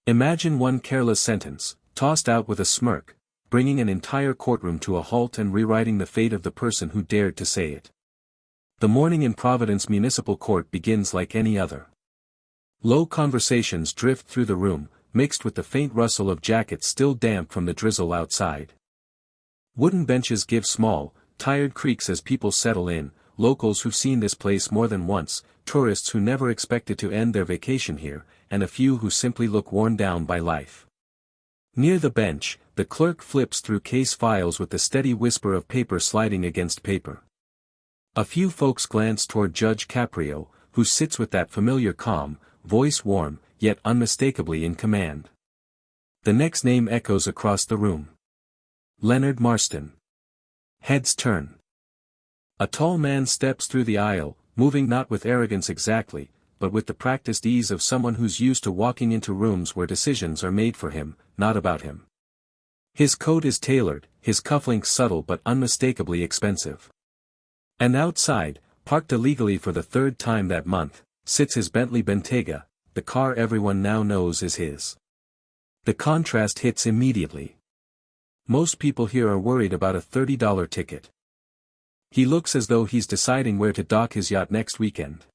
Imagine one careless sentence, tossed out with a smirk, bringing an entire courtroom to a halt and rewriting the fate of the person who dared to say it. The morning in Providence Municipal Court begins like any other. Low conversations drift through the room, mixed with the faint rustle of jackets still damp from the drizzle outside. Wooden benches give small, tired creaks as people settle in, locals who've seen this place more than once, tourists who never expected to end their vacation here, and a few who simply look worn down by life. Near the bench, the clerk flips through case files with the steady whisper of paper sliding against paper. A few folks glance toward Judge Caprio, who sits with that familiar calm, voice warm, yet unmistakably in command. The next name echoes across the room. Leonard Marston. Heads turn. A tall man steps through the aisle, moving not with arrogance exactly, but with the practiced ease of someone who's used to walking into rooms where decisions are made for him, not about him. His coat is tailored, his cufflinks subtle but unmistakably expensive. And outside, parked illegally for the third time that month, sits his Bentley Bentayga, the car everyone now knows is his. The contrast hits immediately. Most people here are worried about a $30 ticket. He looks as though he's deciding where to dock his yacht next weekend.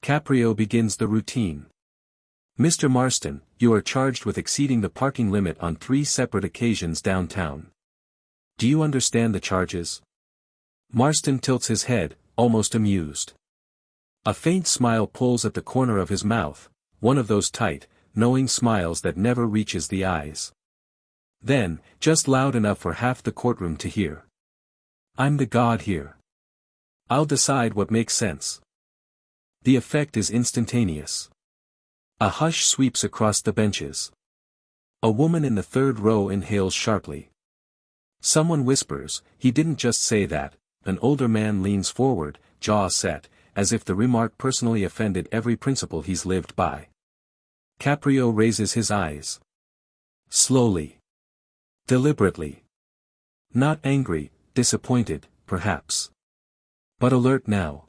Caprio begins the routine. Mr. Marston, you are charged with exceeding the parking limit on 3 separate occasions downtown. Do you understand the charges? Marston tilts his head, almost amused. A faint smile pulls at the corner of his mouth, one of those tight, knowing smiles that never reaches the eyes. Then, just loud enough for half the courtroom to hear. I'm the god here. I'll decide what makes sense. The effect is instantaneous. A hush sweeps across the benches. A woman in the third row inhales sharply. Someone whispers, "He didn't just say that." An older man leans forward, jaw set, as if the remark personally offended every principle he's lived by. Caprio raises his eyes. Slowly. Deliberately. Not angry, disappointed, perhaps. But alert now.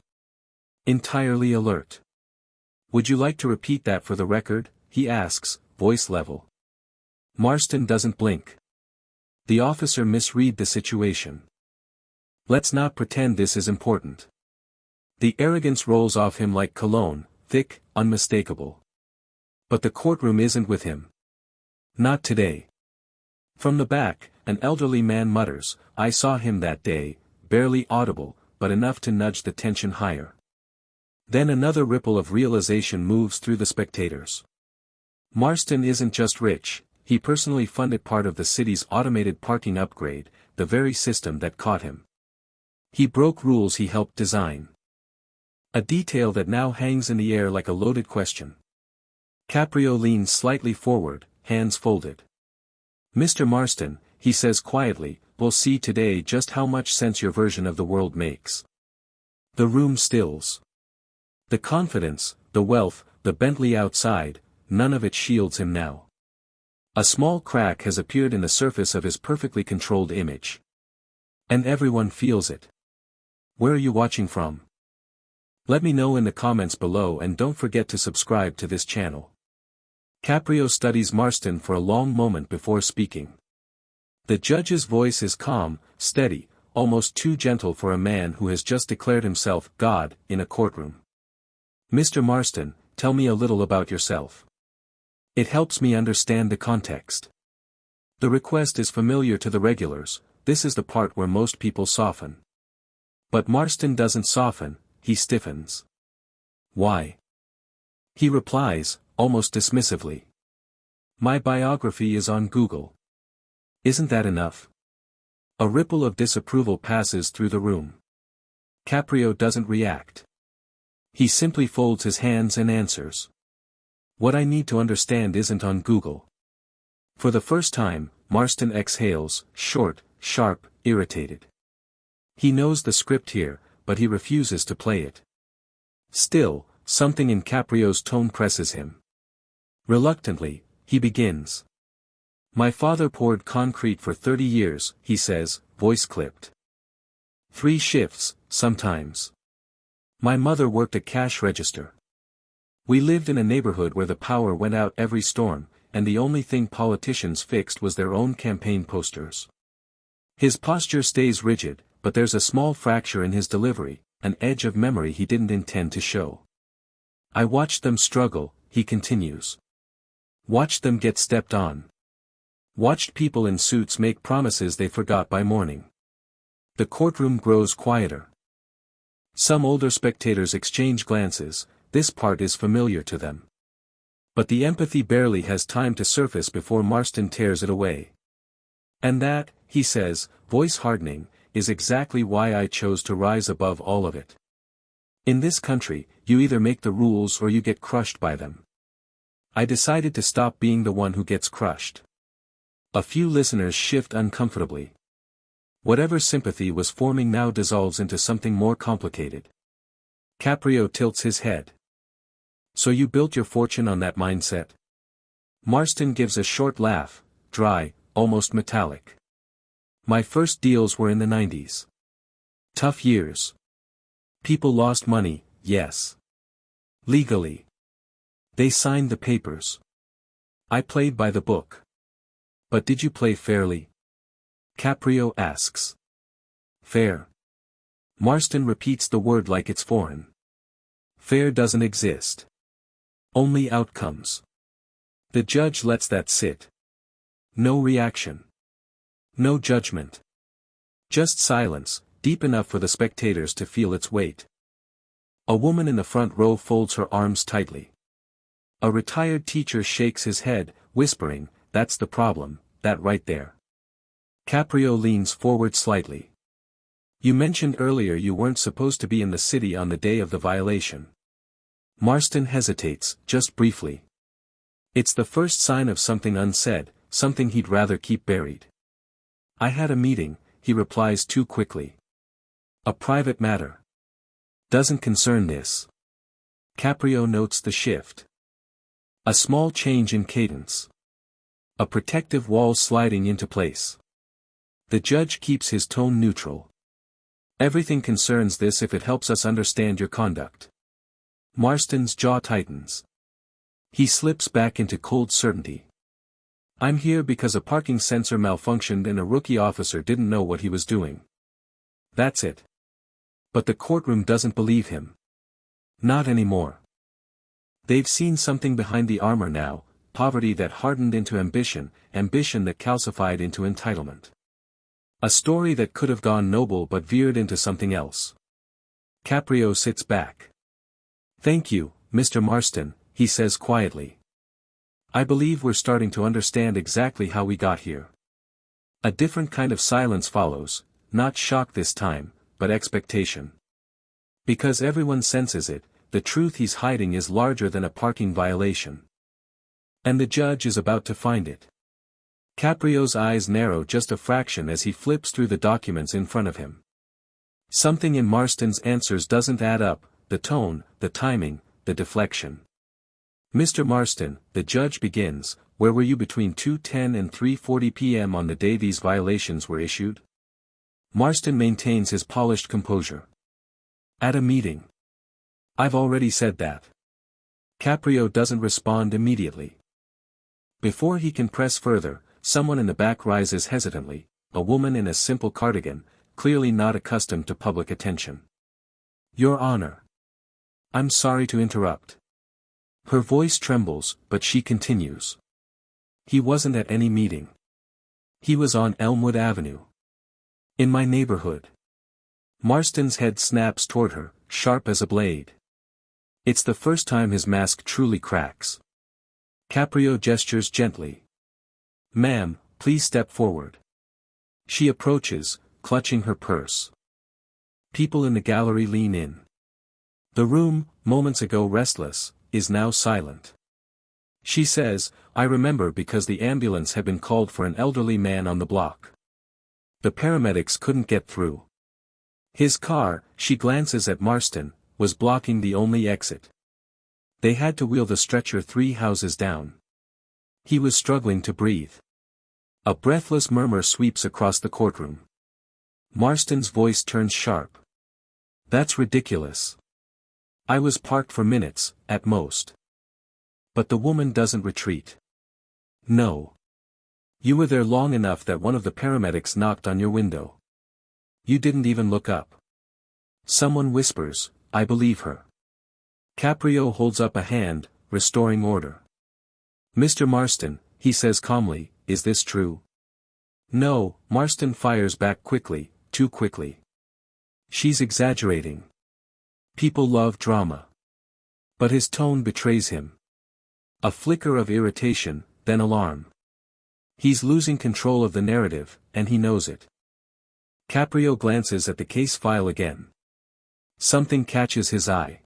Entirely alert. Would you like to repeat that for the record? He asks, voice level. Marston doesn't blink. The officer misread the situation. Let's not pretend this is important. The arrogance rolls off him like cologne, thick, unmistakable. But the courtroom isn't with him. Not today. From the back, an elderly man mutters, "I saw him that day," barely audible, but enough to nudge the tension higher. Then another ripple of realization moves through the spectators. Marston isn't just rich, he personally funded part of the city's automated parking upgrade, the very system that caught him. He broke rules he helped design. A detail that now hangs in the air like a loaded question. Caprio leans slightly forward, hands folded. "Mr. Marston," he says quietly, "we'll see today just how much sense your version of the world makes." The room stills. The confidence, the wealth, the Bentley outside, none of it shields him now. A small crack has appeared in the surface of his perfectly controlled image. And everyone feels it. Where are you watching from? Let me know in the comments below and don't forget to subscribe to this channel. Caprio studies Marston for a long moment before speaking. The judge's voice is calm, steady, almost too gentle for a man who has just declared himself God in a courtroom. "Mr. Marston, tell me a little about yourself. It helps me understand the context." The request is familiar to the regulars, this is the part where most people soften. But Marston doesn't soften, he stiffens. "Why?" He replies, almost dismissively. "My biography is on Google." Isn't that enough? A ripple of disapproval passes through the room. Caprio doesn't react. He simply folds his hands and answers. "What I need to understand isn't on Google." For the first time, Marston exhales, short, sharp, irritated. He knows the script here, but he refuses to play it. Still, something in Caprio's tone presses him. Reluctantly, he begins. "My father poured concrete for 30 years, he says, voice clipped. 3 shifts, sometimes. My mother worked a cash register. We lived in a neighborhood where the power went out every storm, and the only thing politicians fixed was their own campaign posters. His posture stays rigid, but there's a small fracture in his delivery, an edge of memory he didn't intend to show. I watched them struggle, he continues. Watched them get stepped on. Watched people in suits make promises they forgot by morning. The courtroom grows quieter. Some older spectators exchange glances, this part is familiar to them. But the empathy barely has time to surface before Marston tears it away. And that, he says, voice hardening, is exactly why I chose to rise above all of it. In this country, you either make the rules or you get crushed by them. I decided to stop being the one who gets crushed. A few listeners shift uncomfortably. Whatever sympathy was forming now dissolves into something more complicated. Caprio tilts his head. So you built your fortune on that mindset? Marston gives a short laugh, dry, almost metallic. My first deals were in the 90s. Tough years. People lost money, yes. Legally. They signed the papers. I played by the book. But did you play fairly? Caprio asks. Fair. Marston repeats the word like it's foreign. Fair doesn't exist. Only outcomes. The judge lets that sit. No reaction. No judgment. Just silence, deep enough for the spectators to feel its weight. A woman in the front row folds her arms tightly. A retired teacher shakes his head, whispering, that's the problem, that right there. Caprio leans forward slightly. You mentioned earlier you weren't supposed to be in the city on the day of the violation. Marston hesitates, just briefly. It's the first sign of something unsaid, something he'd rather keep buried. I had a meeting, he replies too quickly. A private matter. Doesn't concern this. Caprio notes the shift. A small change in cadence. A protective wall sliding into place. The judge keeps his tone neutral. Everything concerns this if it helps us understand your conduct. Marston's jaw tightens. He slips back into cold certainty. I'm here because a parking sensor malfunctioned and a rookie officer didn't know what he was doing. That's it. But the courtroom doesn't believe him. Not anymore. They've seen something behind the armor now, poverty that hardened into ambition, ambition that calcified into entitlement. A story that could have gone noble but veered into something else. Caprio sits back. Thank you, Mr. Marston, he says quietly. I believe we're starting to understand exactly how we got here. A different kind of silence follows, not shock this time, but expectation. Because everyone senses it, the truth he's hiding is larger than a parking violation. And the judge is about to find it. Caprio's eyes narrow just a fraction as he flips through the documents in front of him. Something in Marston's answers doesn't add up, the tone, the timing, the deflection. Mr. Marston, the judge begins, where were you between 2:10 and 3:40 p.m. on the day these violations were issued? Marston maintains his polished composure. At a meeting. I've already said that. Caprio doesn't respond immediately. Before he can press further, someone in the back rises hesitantly, a woman in a simple cardigan, clearly not accustomed to public attention. Your Honor. I'm sorry to interrupt. Her voice trembles, but she continues. He wasn't at any meeting. He was on Elmwood Avenue. In my neighborhood. Marston's head snaps toward her, sharp as a blade. It's the first time his mask truly cracks. Caprio gestures gently. Ma'am, please step forward. She approaches, clutching her purse. People in the gallery lean in. The room, moments ago restless, is now silent. She says, I remember because the ambulance had been called for an elderly man on the block. The paramedics couldn't get through. His car, she glances at Marston, was blocking the only exit. They had to wheel the stretcher 3 houses down. He was struggling to breathe. A breathless murmur sweeps across the courtroom. Marston's voice turns sharp. That's ridiculous. I was parked for minutes, at most. But the woman doesn't retreat. No. You were there long enough that one of the paramedics knocked on your window. You didn't even look up. Someone whispers, I believe her. Caprio holds up a hand, restoring order. Mr. Marston, he says calmly, is this true? No, Marston fires back quickly, too quickly. She's exaggerating. People love drama. But his tone betrays him. A flicker of irritation, then alarm. He's losing control of the narrative, and he knows it. Caprio glances at the case file again. Something catches his eye.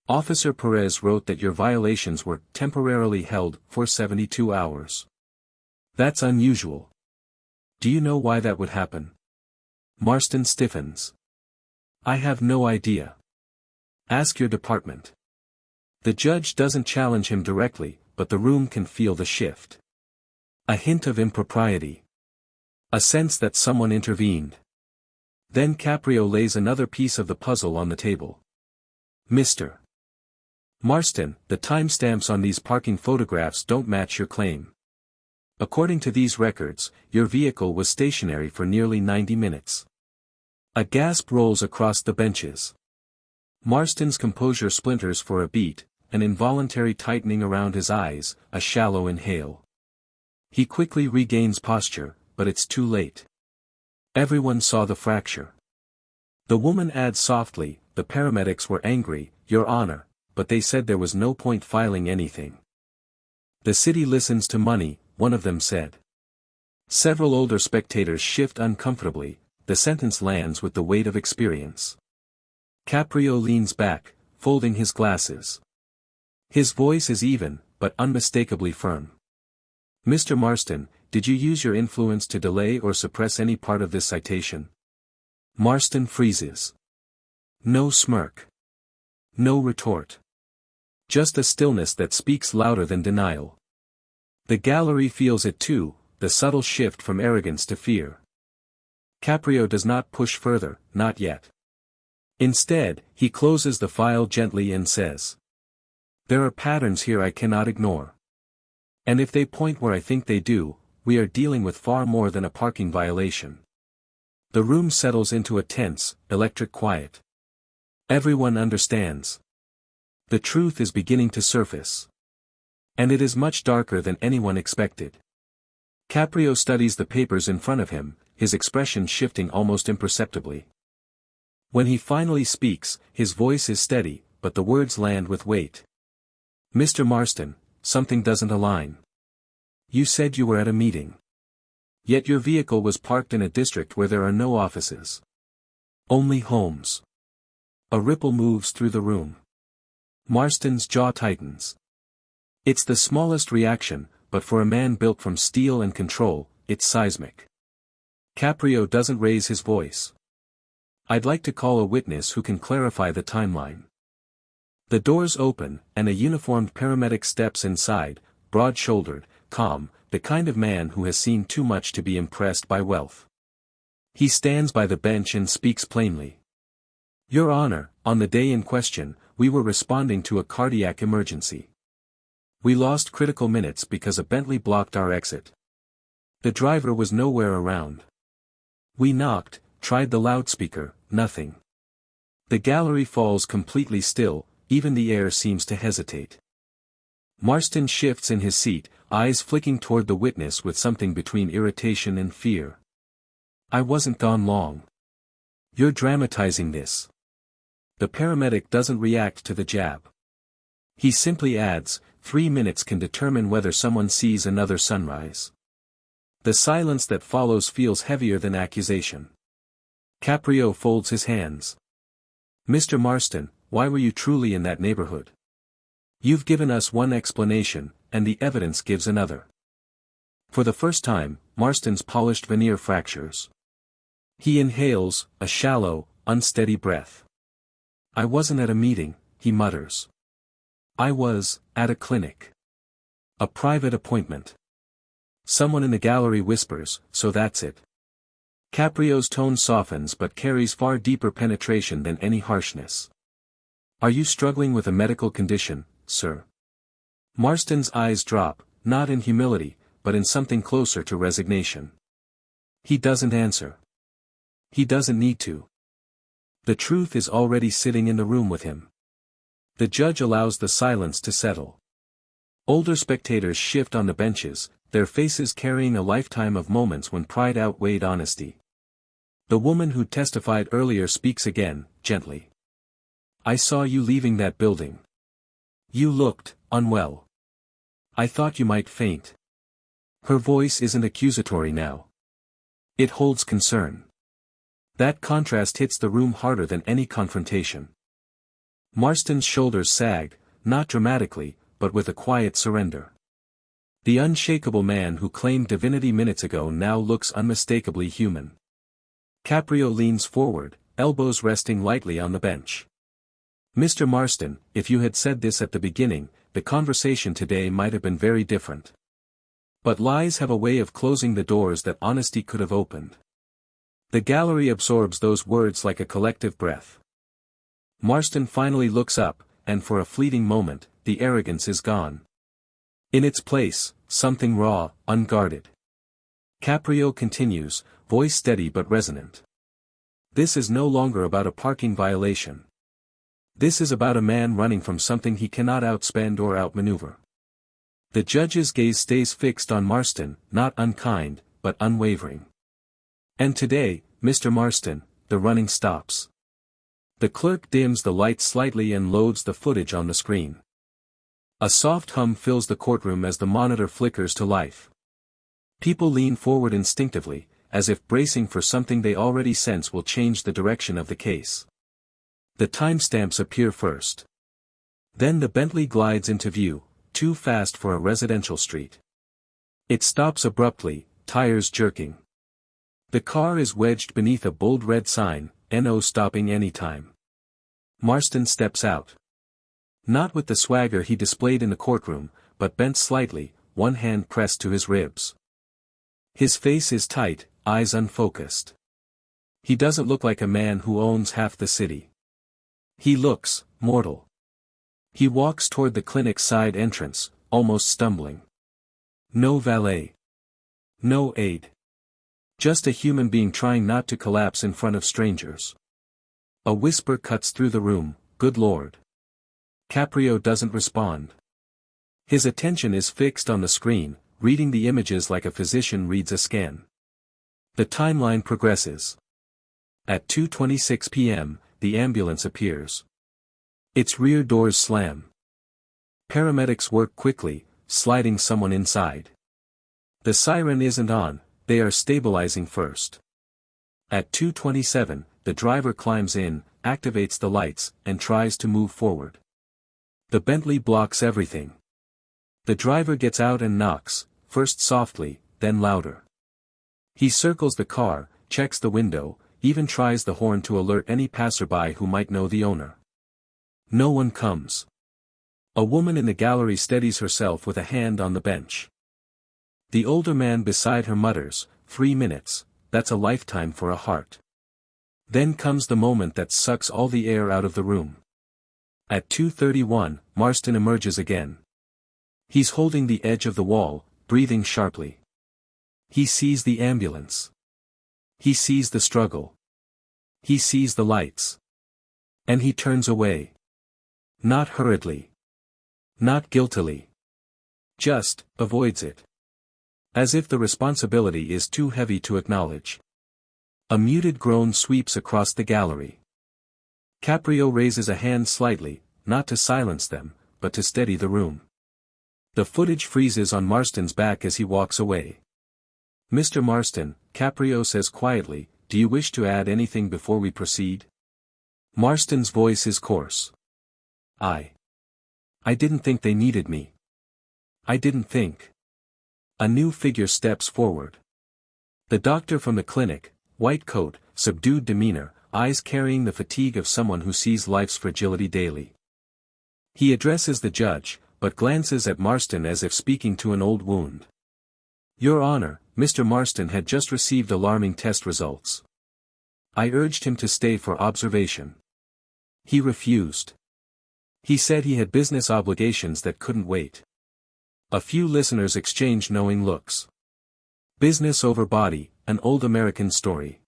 Officer Perez wrote that your violations were temporarily held for 72 hours. That's unusual. Do you know why that would happen? Marston stiffens. I have no idea. Ask your department. The judge doesn't challenge him directly, but the room can feel the shift. A hint of impropriety. A sense that someone intervened. Then Caprio lays another piece of the puzzle on the table. Mr. Marston, the timestamps on these parking photographs don't match your claim. According to these records, your vehicle was stationary for nearly 90 minutes. A gasp rolls across the benches. Marston's composure splinters for a beat, an involuntary tightening around his eyes, a shallow inhale. He quickly regains posture, but it's too late. Everyone saw the fracture. The woman adds softly, the paramedics were angry, Your Honor, but they said there was no point filing anything. The city listens to money, one of them said. Several older spectators shift uncomfortably, the sentence lands with the weight of experience. Caprio leans back, folding his glasses. His voice is even, but unmistakably firm. Mr. Marston, did you use your influence to delay or suppress any part of this citation? Marston freezes. No smirk. No retort. Just a stillness that speaks louder than denial. The gallery feels it too, the subtle shift from arrogance to fear. Caprio does not push further, not yet. Instead, he closes the file gently and says, there are patterns here I cannot ignore. And if they point where I think they do, we are dealing with far more than a parking violation. The room settles into a tense, electric quiet. Everyone understands. The truth is beginning to surface. And it is much darker than anyone expected. Caprio studies the papers in front of him, his expression shifting almost imperceptibly. When he finally speaks, his voice is steady, but the words land with weight. Mr. Marston, something doesn't align. You said you were at a meeting. Yet your vehicle was parked in a district where there are no offices. Only homes. A ripple moves through the room. Marston's jaw tightens. It's the smallest reaction, but for a man built from steel and control, it's seismic. Caprio doesn't raise his voice. I'd like to call a witness who can clarify the timeline. The doors open, and a uniformed paramedic steps inside, broad-shouldered, calm, the kind of man who has seen too much to be impressed by wealth. He stands by the bench and speaks plainly. Your Honor, on the day in question, we were responding to a cardiac emergency. We lost critical minutes because a Bentley blocked our exit. The driver was nowhere around. We knocked, tried the loudspeaker, nothing. The gallery falls completely still, even the air seems to hesitate. Marston shifts in his seat, eyes flicking toward the witness with something between irritation and fear. I wasn't gone long. You're dramatizing this. The paramedic doesn't react to the jab. He simply adds, 3 minutes can determine whether someone sees another sunrise. The silence that follows feels heavier than accusation. Caprio folds his hands. Mr. Marston, why were you truly in that neighborhood? You've given us one explanation, and the evidence gives another. For the first time, Marston's polished veneer fractures. He inhales, a shallow, unsteady breath. I wasn't at a meeting, he mutters. I was, at a clinic. A private appointment. Someone in the gallery whispers, so that's it. Caprio's tone softens but carries far deeper penetration than any harshness. Are you struggling with a medical condition, sir? Marston's eyes drop, not in humility, but in something closer to resignation. He doesn't answer. He doesn't need to. The truth is already sitting in the room with him. The judge allows the silence to settle. Older spectators shift on the benches, their faces carrying a lifetime of moments when pride outweighed honesty. The woman who testified earlier speaks again, gently. I saw you leaving that building. You looked unwell. I thought you might faint. Her voice isn't accusatory now. It holds concern. That contrast hits the room harder than any confrontation. Marston's shoulders sagged, not dramatically, but with a quiet surrender. The unshakable man who claimed divinity minutes ago now looks unmistakably human. Caprio leans forward, elbows resting lightly on the bench. Mr. Marston, if you had said this at the beginning, the conversation today might have been very different. But lies have a way of closing the doors that honesty could have opened. The gallery absorbs those words like a collective breath. Marston finally looks up, and for a fleeting moment, the arrogance is gone. In its place, something raw, unguarded. Caprio continues, voice steady but resonant. This is no longer about a parking violation. This is about a man running from something he cannot outspend or outmaneuver. The judge's gaze stays fixed on Marston, not unkind, but unwavering. And today, Mr. Marston, the running stops. The clerk dims the light slightly and loads the footage on the screen. A soft hum fills the courtroom as the monitor flickers to life. People lean forward instinctively, as if bracing for something they already sense will change the direction of the case. The timestamps appear first. Then the Bentley glides into view, too fast for a residential street. It stops abruptly, tires jerking. The car is wedged beneath a bold red sign, "No stopping anytime." Marston steps out. Not with the swagger he displayed in the courtroom, but bent slightly, one hand pressed to his ribs. His face is tight, eyes unfocused. He doesn't look like a man who owns half the city. He looks mortal. He walks toward the clinic's side entrance, almost stumbling. No valet. No aide. Just a human being trying not to collapse in front of strangers. A whisper cuts through the room, "Good Lord." Caprio doesn't respond. His attention is fixed on the screen, reading the images like a physician reads a scan. The timeline progresses. At 2:26 p.m., the ambulance appears. Its rear doors slam. Paramedics work quickly, sliding someone inside. The siren isn't on, they are stabilizing first. At 2:27, the driver climbs in, activates the lights, and tries to move forward. The Bentley blocks everything. The driver gets out and knocks, first softly, then louder. He circles the car, checks the window, even tries the horn to alert any passerby who might know the owner. No one comes. A woman in the gallery steadies herself with a hand on the bench. The older man beside her mutters, 3 minutes, that's a lifetime for a heart. Then comes the moment that sucks all the air out of the room. At 2:31, Marston emerges again. He's holding the edge of the wall, breathing sharply. He sees the ambulance. He sees the struggle. He sees the lights. And he turns away. Not hurriedly. Not guiltily. Just avoids it. As if the responsibility is too heavy to acknowledge. A muted groan sweeps across the gallery. Caprio raises a hand slightly, not to silence them, but to steady the room. The footage freezes on Marston's back as he walks away. "Mr. Marston," Caprio says quietly, "do you wish to add anything before we proceed?" Marston's voice is coarse. I didn't think they needed me. I didn't think." A new figure steps forward. The doctor from the clinic, white coat, subdued demeanor, eyes carrying the fatigue of someone who sees life's fragility daily. He addresses the judge, but glances at Marston as if speaking to an old wound. "Your Honor, Mr. Marston had just received alarming test results. I urged him to stay for observation. He refused. He said he had business obligations that couldn't wait. A few listeners exchange knowing looks. Business over body, an old American story.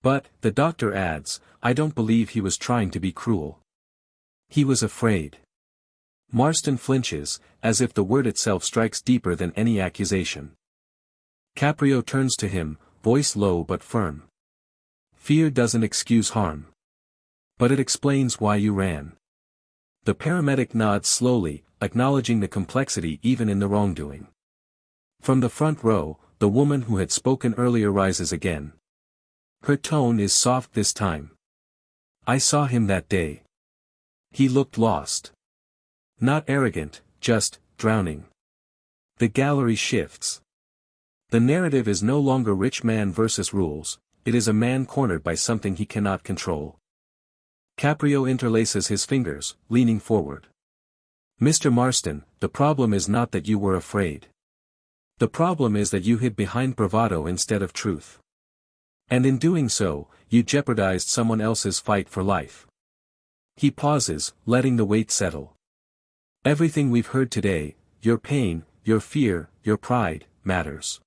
But, the doctor adds, I don't believe he was trying to be cruel. He was afraid. Marston flinches, as if the word itself strikes deeper than any accusation. Caprio turns to him, voice low but firm. Fear doesn't excuse harm. But it explains why you ran. The paramedic nods slowly, acknowledging the complexity even in the wrongdoing. From the front row, the woman who had spoken earlier rises again. Her tone is soft this time. I saw him that day. He looked lost. Not arrogant, just drowning. The gallery shifts. The narrative is no longer rich man versus rules, it is a man cornered by something he cannot control. Caprio interlaces his fingers, leaning forward. Mr. Marston, the problem is not that you were afraid. The problem is that you hid behind bravado instead of truth. And in doing so, you jeopardized someone else's fight for life. He pauses, letting the weight settle. Everything we've heard today, your pain, your fear, your pride, matters.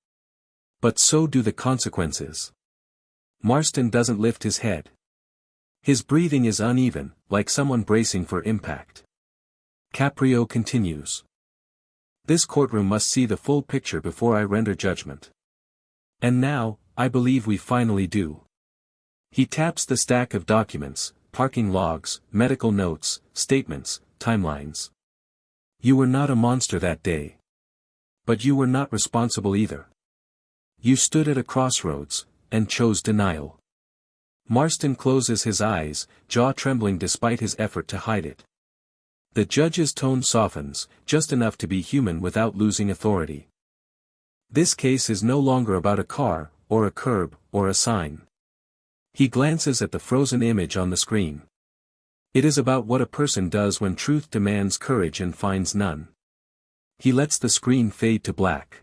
But so do the consequences. Marston doesn't lift his head. His breathing is uneven, like someone bracing for impact. Caprio continues. This courtroom must see the full picture before I render judgment. And now, I believe we finally do. He taps the stack of documents, parking logs, medical notes, statements, timelines. You were not a monster that day. But you were not responsible either. You stood at a crossroads, and chose denial. Marston closes his eyes, jaw trembling despite his effort to hide it. The judge's tone softens, just enough to be human without losing authority. This case is no longer about a car, or a curb, or a sign. He glances at the frozen image on the screen. It is about what a person does when truth demands courage and finds none. He lets the screen fade to black.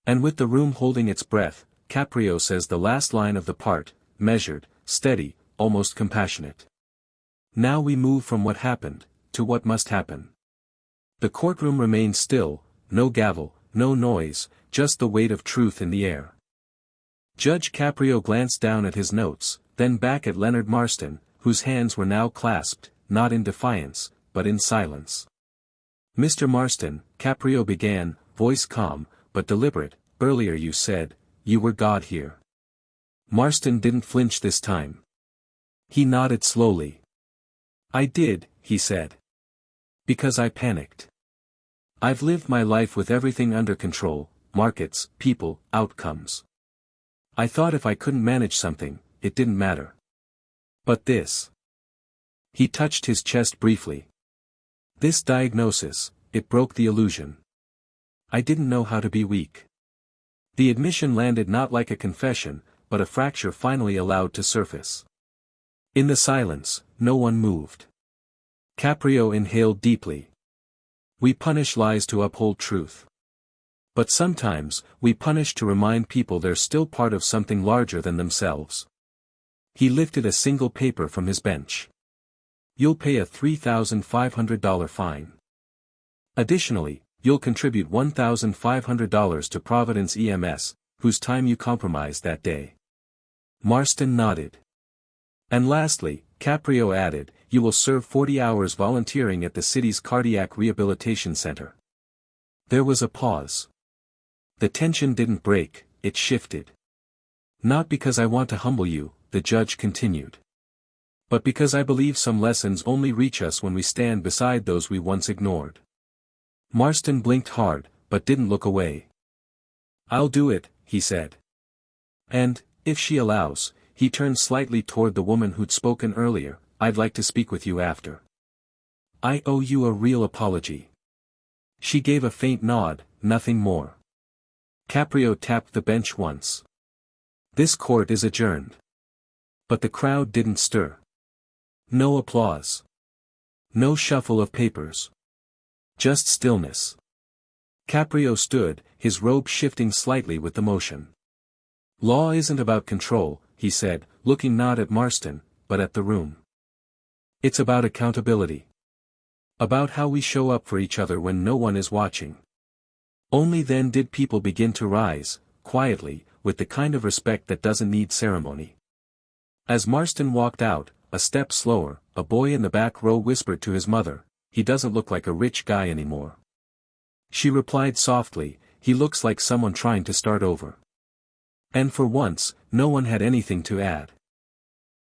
And with the room holding its breath, Caprio says the last line of the part, measured, steady, almost compassionate. Now we move from what happened, to what must happen. The courtroom remains still, no gavel, no noise, just the weight of truth in the air. Judge Caprio glanced down at his notes, then back at Leonard Marston, whose hands were now clasped, not in defiance, but in silence. Mr. Marston, Caprio began, voice calm, but deliberate, earlier you said, you were God here. Marston didn't flinch this time. He nodded slowly. I did, he said. Because I panicked. I've lived my life with everything under control, markets, people, outcomes. I thought if I couldn't manage something, it didn't matter. But this. He touched his chest briefly. This diagnosis, it broke the illusion. I didn't know how to be weak. The admission landed not like a confession, but a fracture finally allowed to surface. In the silence, no one moved. Caprio inhaled deeply. We punish lies to uphold truth. But sometimes, we punish to remind people they're still part of something larger than themselves. He lifted a single paper from his bench. You'll pay a $3,500 fine. Additionally, you'll contribute $1,500 to Providence EMS, whose time you compromised that day. Marston nodded. And lastly, Caprio added, you will serve 40 hours volunteering at the city's cardiac rehabilitation center. There was a pause. The tension didn't break, it shifted. Not because I want to humble you, the judge continued. But because I believe some lessons only reach us when we stand beside those we once ignored. Marston blinked hard, but didn't look away. I'll do it, he said. And, if she allows, he turned slightly toward the woman who'd spoken earlier, I'd like to speak with you after. I owe you a real apology. She gave a faint nod, nothing more. Caprio tapped the bench once. This court is adjourned. But the crowd didn't stir. No applause. No shuffle of papers. Just stillness. Caprio stood, his robe shifting slightly with the motion. Law isn't about control, he said, looking not at Marston, but at the room. It's about accountability. About how we show up for each other when no one is watching. Only then did people begin to rise, quietly, with the kind of respect that doesn't need ceremony. As Marston walked out, a step slower, a boy in the back row whispered to his mother, "He doesn't look like a rich guy anymore." She replied softly, "He looks like someone trying to start over." And for once, no one had anything to add.